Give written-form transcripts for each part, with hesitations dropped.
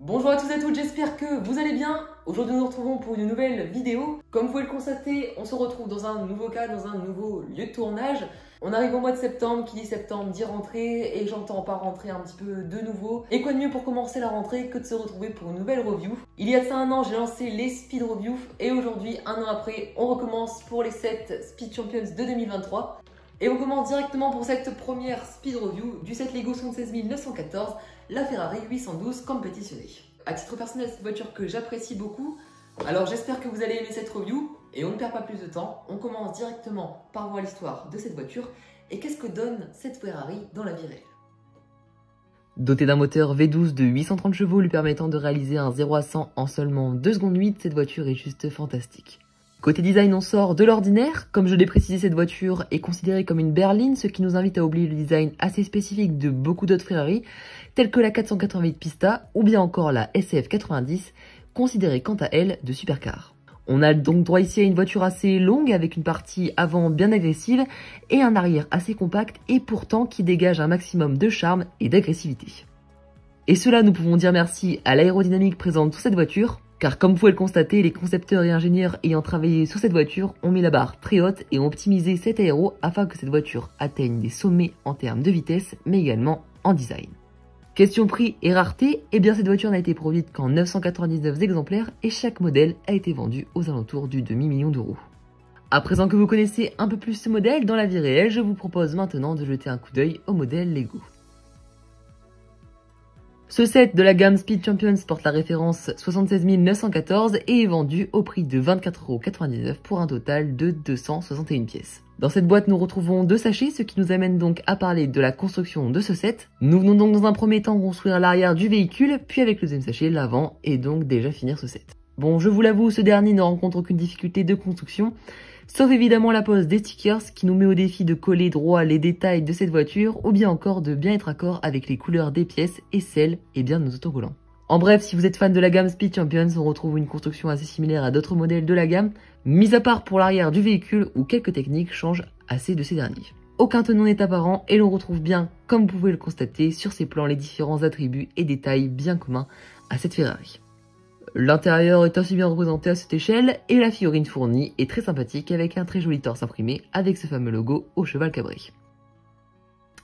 Bonjour à tous et à toutes, j'espère que vous allez bien. Aujourd'hui nous nous retrouvons pour une nouvelle vidéo. Comme vous pouvez le constater, on se retrouve dans un nouveau cadre, dans un nouveau lieu de tournage. On arrive au mois de septembre, qui dit septembre dit rentrée, et j'entends par rentrée un petit peu de nouveau. Et quoi de mieux pour commencer la rentrée que de se retrouver pour une nouvelle review. Il y a de ça un an, j'ai lancé les Speed Reviews, et aujourd'hui, un an après, on recommence pour les 7 Speed Champions de 2023. Et on commence directement pour cette première Speed Review du set Lego 76914, la Ferrari 812 compétitionnée. À titre personnel, c'est une voiture que j'apprécie beaucoup, alors j'espère que vous allez aimer cette review, et on ne perd pas plus de temps, on commence directement par voir l'histoire de cette voiture, et qu'est-ce que donne cette Ferrari dans la vie réelle. Dotée d'un moteur V12 de 830 chevaux lui permettant de réaliser un 0 à 100 en seulement 2 secondes 8, cette voiture est juste fantastique. Côté design, on sort de l'ordinaire. Comme je l'ai précisé, cette voiture est considérée comme une berline, ce qui nous invite à oublier le design assez spécifique de beaucoup d'autres Ferrari, telles que la 488 Pista ou bien encore la SF 90, considérée quant à elle de supercar. On a donc droit ici à une voiture assez longue avec une partie avant bien agressive et un arrière assez compact et pourtant qui dégage un maximum de charme et d'agressivité. Et cela, nous pouvons dire merci à l'aérodynamique présente sur cette voiture, car comme vous pouvez le constater, les concepteurs et ingénieurs ayant travaillé sur cette voiture ont mis la barre très haute et ont optimisé cet aéro afin que cette voiture atteigne des sommets en termes de vitesse, mais également en design. Question prix et rareté, eh bien cette voiture n'a été produite qu'en 999 exemplaires et chaque modèle a été vendu aux alentours du demi-million d'euros. À présent que vous connaissez un peu plus ce modèle dans la vie réelle, je vous propose maintenant de jeter un coup d'œil au modèle Lego. Ce set de la gamme Speed Champions porte la référence 76 914 et est vendu au prix de 24,99 € pour un total de 261 pièces. Dans cette boîte, nous retrouvons 2 sachets, ce qui nous amène donc à parler de la construction de ce set. Nous venons donc dans un premier temps construire l'arrière du véhicule, puis avec le deuxième sachet, l'avant, et donc déjà finir ce set. Bon, je vous l'avoue, ce dernier ne rencontre aucune difficulté de construction, sauf évidemment la pose des stickers qui nous met au défi de coller droit les détails de cette voiture ou bien encore de bien être accord avec les couleurs des pièces et celles de nos autocollants. En bref, si vous êtes fan de la gamme Speed Champions, on retrouve une construction assez similaire à d'autres modèles de la gamme, mis à part pour l'arrière du véhicule où quelques techniques changent assez de ces derniers. Aucun tenant n'est apparent et l'on retrouve bien, comme vous pouvez le constater, sur ces plans les différents attributs et détails bien communs à cette Ferrari. L'intérieur est aussi bien représenté à cette échelle et la figurine fournie est très sympathique avec un très joli torse imprimé avec ce fameux logo au cheval cabré.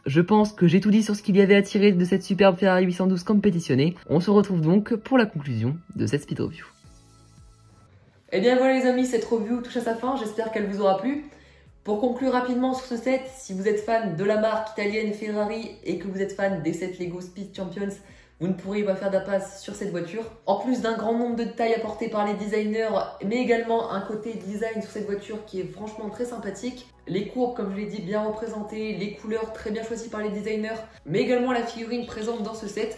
Je pense que j'ai tout dit sur ce qu'il y avait à tirer de cette superbe Ferrari 812 compétitionnée. On se retrouve donc pour la conclusion de cette speed review. Et bien voilà les amis, cette review touche à sa fin, j'espère qu'elle vous aura plu. Pour conclure rapidement sur ce set, si vous êtes fan de la marque italienne Ferrari et que vous êtes fan des sets Lego Speed Champions, vous ne pourriez pas faire d'impasse sur cette voiture. En plus d'un grand nombre de détails apportés par les designers, mais également un côté design sur cette voiture qui est franchement très sympathique. Les courbes, comme je l'ai dit, bien représentées, les couleurs très bien choisies par les designers, mais également la figurine présente dans ce set.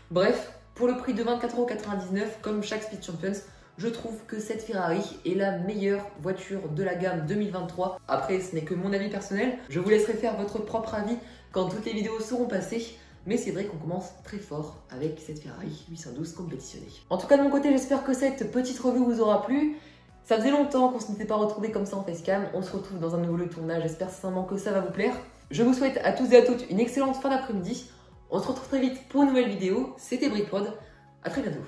Bref, pour le prix de 24,99 €, comme chaque Speed Champions, je trouve que cette Ferrari est la meilleure voiture de la gamme 2023. Après, ce n'est que mon avis personnel. Je vous laisserai faire votre propre avis quand toutes les vidéos seront passées. Mais c'est vrai qu'on commence très fort avec cette Ferrari 812 compétitionnée. En tout cas, de mon côté, j'espère que cette petite review vous aura plu. Ça faisait longtemps qu'on ne s'était pas retrouvés comme ça en facecam. On se retrouve dans un nouveau tournage. J'espère sincèrement que ça va vous plaire. Je vous souhaite à tous et à toutes une excellente fin d'après-midi. On se retrouve très vite pour une nouvelle vidéo. C'était Brickprod. À très bientôt.